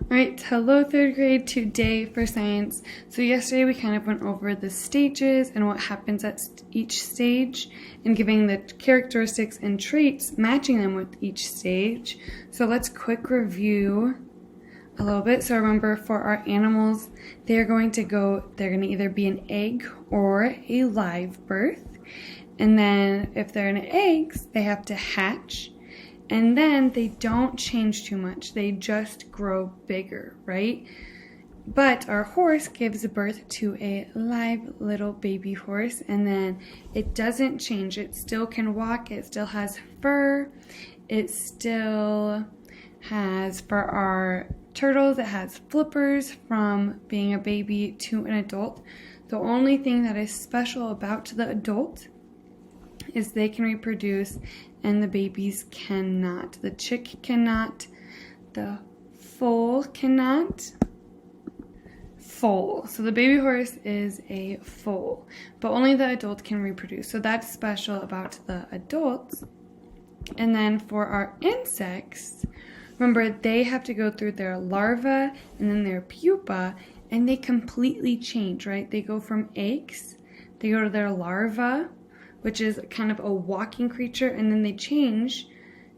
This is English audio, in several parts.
Alright, hello third grade, today for science. So yesterday we kind of went over the stages and what happens at each stage and giving the characteristics and traits, matching them with each stage. So let's quick review a little bit. So remember, for our animals, they're going to either be an egg or a live birth. And then if they're in eggs, they have to hatch. And then they don't change too much. They just grow bigger, right? But our horse gives birth to a live little baby horse, and then it doesn't change. It still can walk. It still has fur. It still has, for our turtles, it has flippers from being a baby to an adult. The only thing that is special about the adult is they can reproduce and the babies cannot. The chick cannot, the foal cannot. Foal. So the baby horse is a foal, but only the adult can reproduce. So that's special about the adults. And then for our insects, remember, they have to go through their larva and then their pupa, and they completely change, right? They go from eggs, they go to their larva, which is kind of a walking creature, and then they change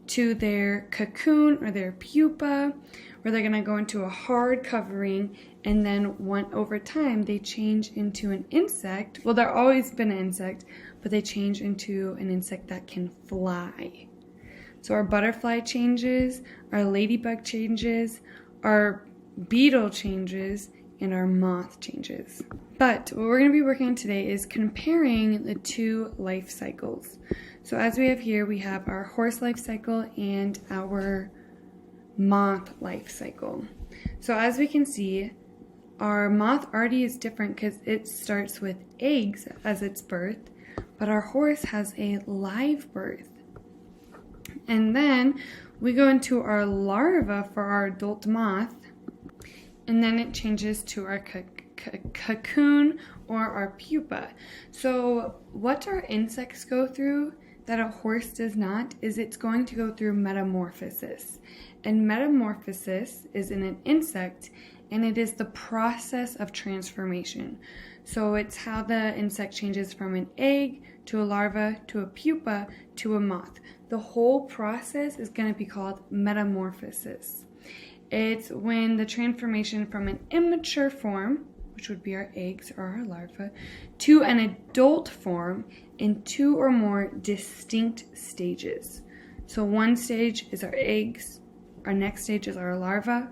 to their cocoon or their pupa, where they're going to go into a hard covering, and then over time they change into an insect. Well, they've always been an insect, but they change into an insect that can fly. So our butterfly changes, our ladybug changes, our beetle changes, and our moth changes. But what we're going to be working on today is comparing the two life cycles. So as we have here, we have our horse life cycle and our moth life cycle. So as we can see, our moth already is different because it starts with eggs as its birth, but our horse has a live birth. And then we go into our larva for our adult moth, and then it changes to our cocoon or our pupa. So what our insects go through that a horse does not is it's going to go through metamorphosis. And metamorphosis is in an insect, and it is the process of transformation. So it's how the insect changes from an egg to a larva to a pupa to a moth. The whole process is going to be called metamorphosis. It's when the transformation from an immature form, which would be our eggs or our larva, to an adult form in 2 or more distinct stages. So one stage is our eggs, our next stage is our larva,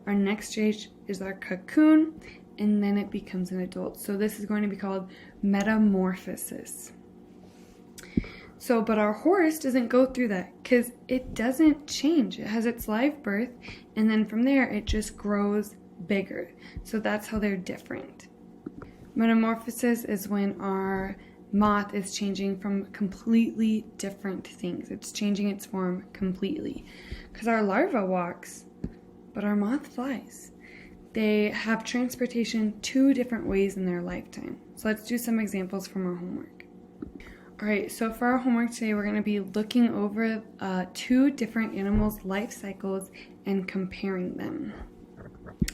our next stage is our cocoon, and then it becomes an adult. So this is going to be called metamorphosis. So, but our horse doesn't go through that because it doesn't change. It has its live birth, and then from there it just grows bigger. So that's how they're different. Metamorphosis is when our moth is changing from completely different things. It's changing its form completely. Because our larva walks, but our moth flies. They have transportation 2 different ways in their lifetime. So let's do some examples from our homework. Alright, so for our homework today, we're going to be looking over 2 different animals' life cycles and comparing them.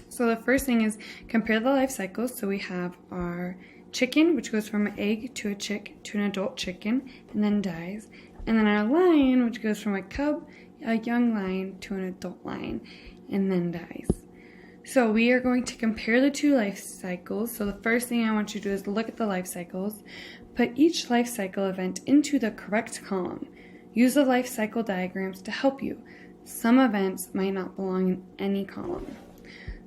So the first thing is compare the life cycles. So we have our chicken, which goes from an egg to a chick to an adult chicken and then dies. And then our lion, which goes from a cub, a young lion, to an adult lion and then dies. So we are going to compare the 2 life cycles. So the first thing I want you to do is look at the life cycles. Put each life cycle event into the correct column. Use the life cycle diagrams to help you. Some events might not belong in any column.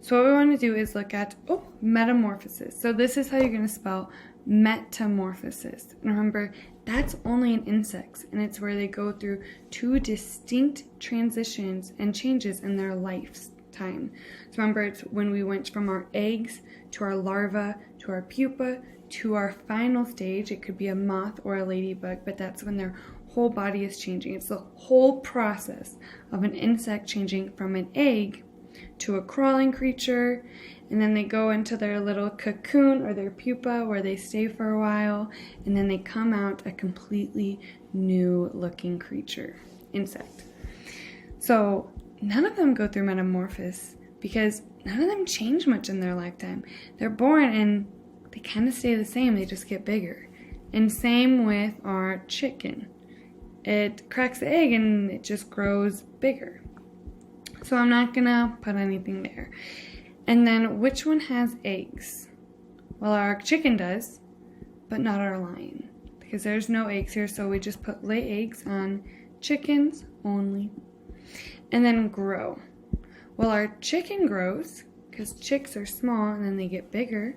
So what we want to do is look at metamorphosis. So this is how you're going to spell metamorphosis. And remember, that's only in insects, and it's where they go through 2 distinct transitions and changes in their lifetime. So remember, it's when we went from our eggs to our larva to our pupa to our final stage. It could be a moth or a ladybug, but that's when their whole body is changing. It's the whole process of an insect changing from an egg to a crawling creature, and then they go into their little cocoon or their pupa where they stay for a while, and then they come out a completely new looking creature, insect. So none of them go through metamorphosis because none of them change much in their lifetime. They're born and they kind of stay the same, they just get bigger. And same with our chicken. It cracks the egg and it just grows bigger. So I'm not gonna put anything there. And then which one has eggs? Well, our chicken does, but not our lion, because there's no eggs here, so we just put lay eggs on chickens only. And then grow. Well, our chicken grows, because chicks are small and then they get bigger,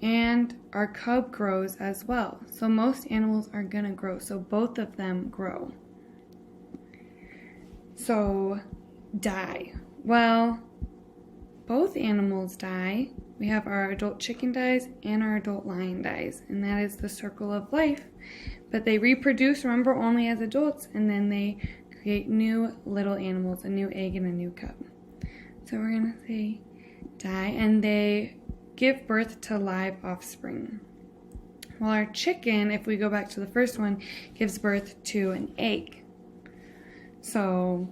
and our cub grows as well. So most animals are gonna grow, so both of them grow. So die. Well, both animals die. We have our adult chicken dies and our adult lion dies, and that is the circle of life. But they reproduce, remember, only as adults, and then they create new little animals, a new egg and a new cub. So we're gonna say die, and they give birth to live offspring. Well, our chicken, if we go back to the first one, gives birth to an egg. So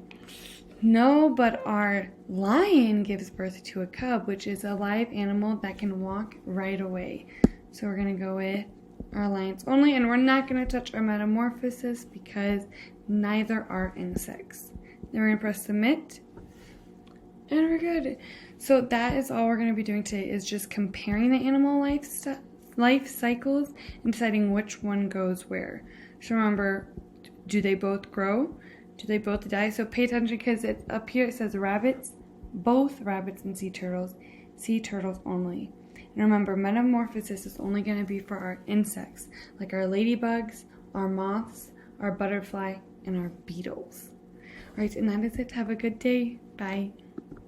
no, but our lion gives birth to a cub, which is a live animal that can walk right away. So we're going to go with our lions only, and we're not going to touch our metamorphosis because neither are insects. Then we're going to press submit, and we're good. So that is all we're going to be doing today, is just comparing the animal life cycles and deciding which one goes where. So remember, do they both grow? Do they both die? So pay attention, because it's up here it says rabbits, both rabbits and sea turtles only. And remember, metamorphosis is only going to be for our insects, like our ladybugs, our moths, our butterfly, and our beetles. Alright, and that is it. Have a good day. Bye.